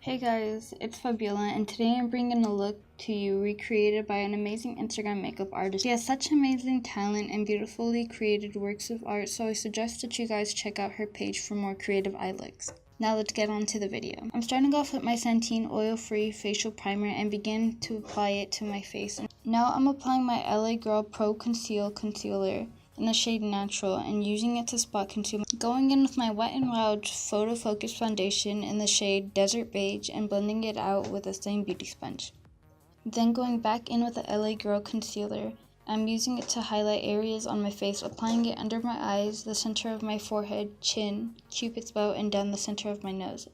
Hey guys, it's Fabiola, and today I'm bringing a look to you recreated by an amazing Instagram makeup artist. She has such amazing talent and beautifully created works of art, so I suggest that you guys check out her page for more creative eye looks. Now let's get on to the video. I'm starting off with my Santeen oil-free facial primer and begin to apply it to my face. Now I'm applying my LA Girl Pro Conceal Concealer in the shade Natural and using it to spot conceal. Going in with my Wet n Wild Photo Focus Foundation in the shade Desert Beige and blending it out with the same beauty sponge. Then going back in with the LA Girl Concealer, I'm using it to highlight areas on my face, applying it under my eyes, the center of my forehead, chin, cupid's bow, and down the center of my nose,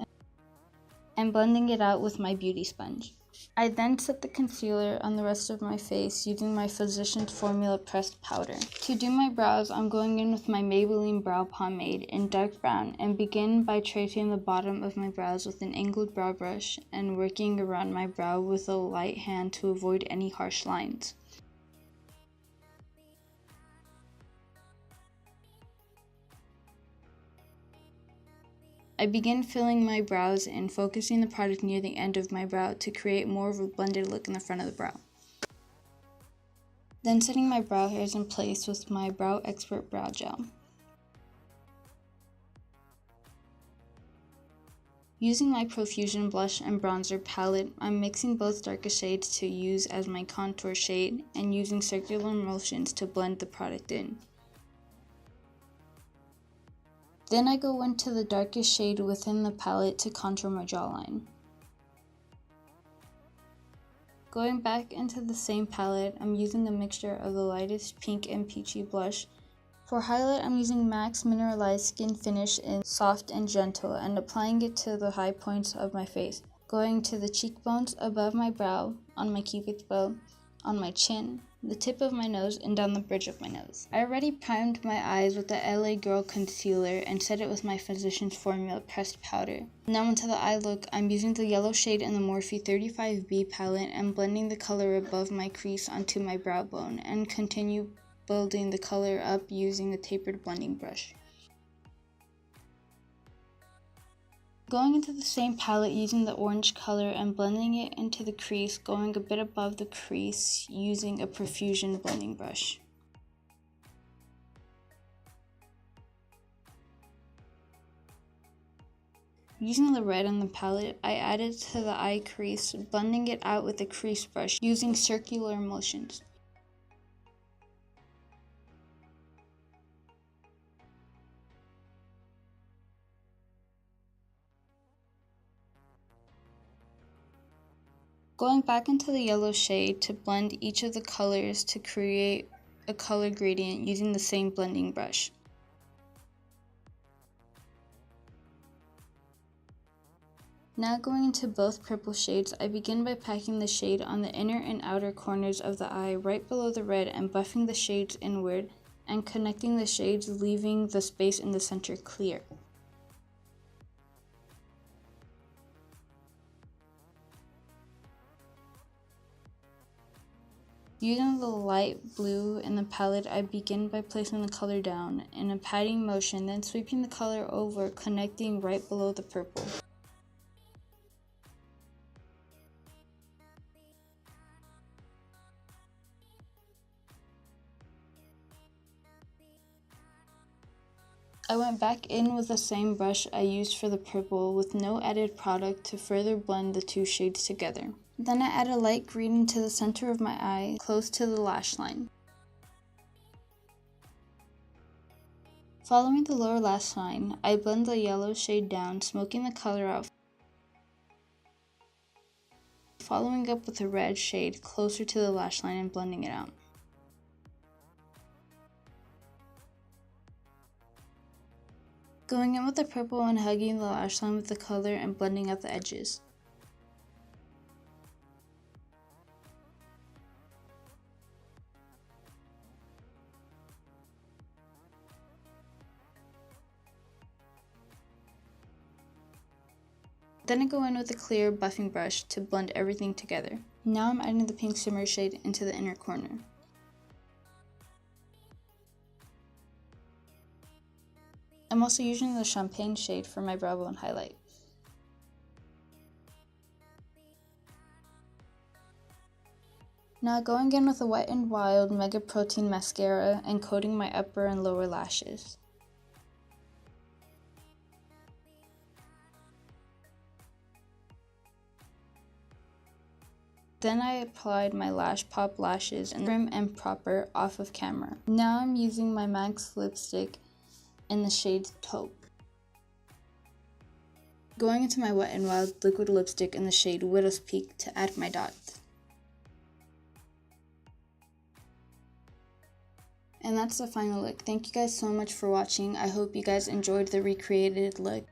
and blending it out with my beauty sponge. I then set the concealer on the rest of my face using my Physicians Formula pressed powder. To do my brows, I'm going in with my Maybelline Brow Pomade in dark brown and begin by tracing the bottom of my brows with an angled brow brush and working around my brow with a light hand to avoid any harsh lines. I begin filling my brows and focusing the product near the end of my brow to create more of a blended look in the front of the brow. Then setting my brow hairs in place with my Brow Expert Brow Gel. Using my Profusion Blush and Bronzer palette, I'm mixing both darker shades to use as my contour shade and using circular motions to blend the product in. Then I go into the darkest shade within the palette to contour my jawline. Going back into the same palette, I'm using a mixture of the lightest pink and peachy blush. For highlight, I'm using MAC's Mineralized Skin Finish in Soft and Gentle and applying it to the high points of my face, going to the cheekbones, above my brow, on my cupid's bow, on my chin, the tip of my nose, and down the bridge of my nose. I already primed my eyes with the LA Girl Concealer and set it with my Physicians Formula pressed powder. Now into the eye look, I'm using the yellow shade in the Morphe 35B palette and blending the color above my crease onto my brow bone and continue building the color up using a tapered blending brush. Going into the same palette using the orange color and blending it into the crease, going a bit above the crease using a Profusion blending brush. Using the red on the palette, I added to the eye crease, blending it out with a crease brush using circular motions. Going back into the yellow shade to blend each of the colors to create a color gradient using the same blending brush. Now going into both purple shades, I begin by packing the shade on the inner and outer corners of the eye right below the red and buffing the shades inward and connecting the shades, leaving the space in the center clear. Using the light blue in the palette, I begin by placing the color down in a patting motion, then sweeping the color over, connecting right below the purple. I went back in with the same brush I used for the purple with no added product to further blend the two shades together. Then I add a light green into the center of my eye, close to the lash line. Following the lower lash line, I blend the yellow shade down, smoking the color out, following up with a red shade closer to the lash line and blending it out. Going in with the purple and hugging the lash line with the color and blending out the edges. Then I go in with a clear buffing brush to blend everything together. Now I'm adding the pink shimmer shade into the inner corner. I'm also using the champagne shade for my brow bone highlight. Now going in with a Wet n Wild Mega Protein Mascara and coating my upper and lower lashes. Then I applied my Lash Pop lashes and prim and proper off of camera. Now I'm using my MAC's lipstick in the shade Taupe. Going into my Wet n Wild liquid lipstick in the shade Widow's Peak to add my dots. And that's the final look. Thank you guys so much for watching. I hope you guys enjoyed the recreated look.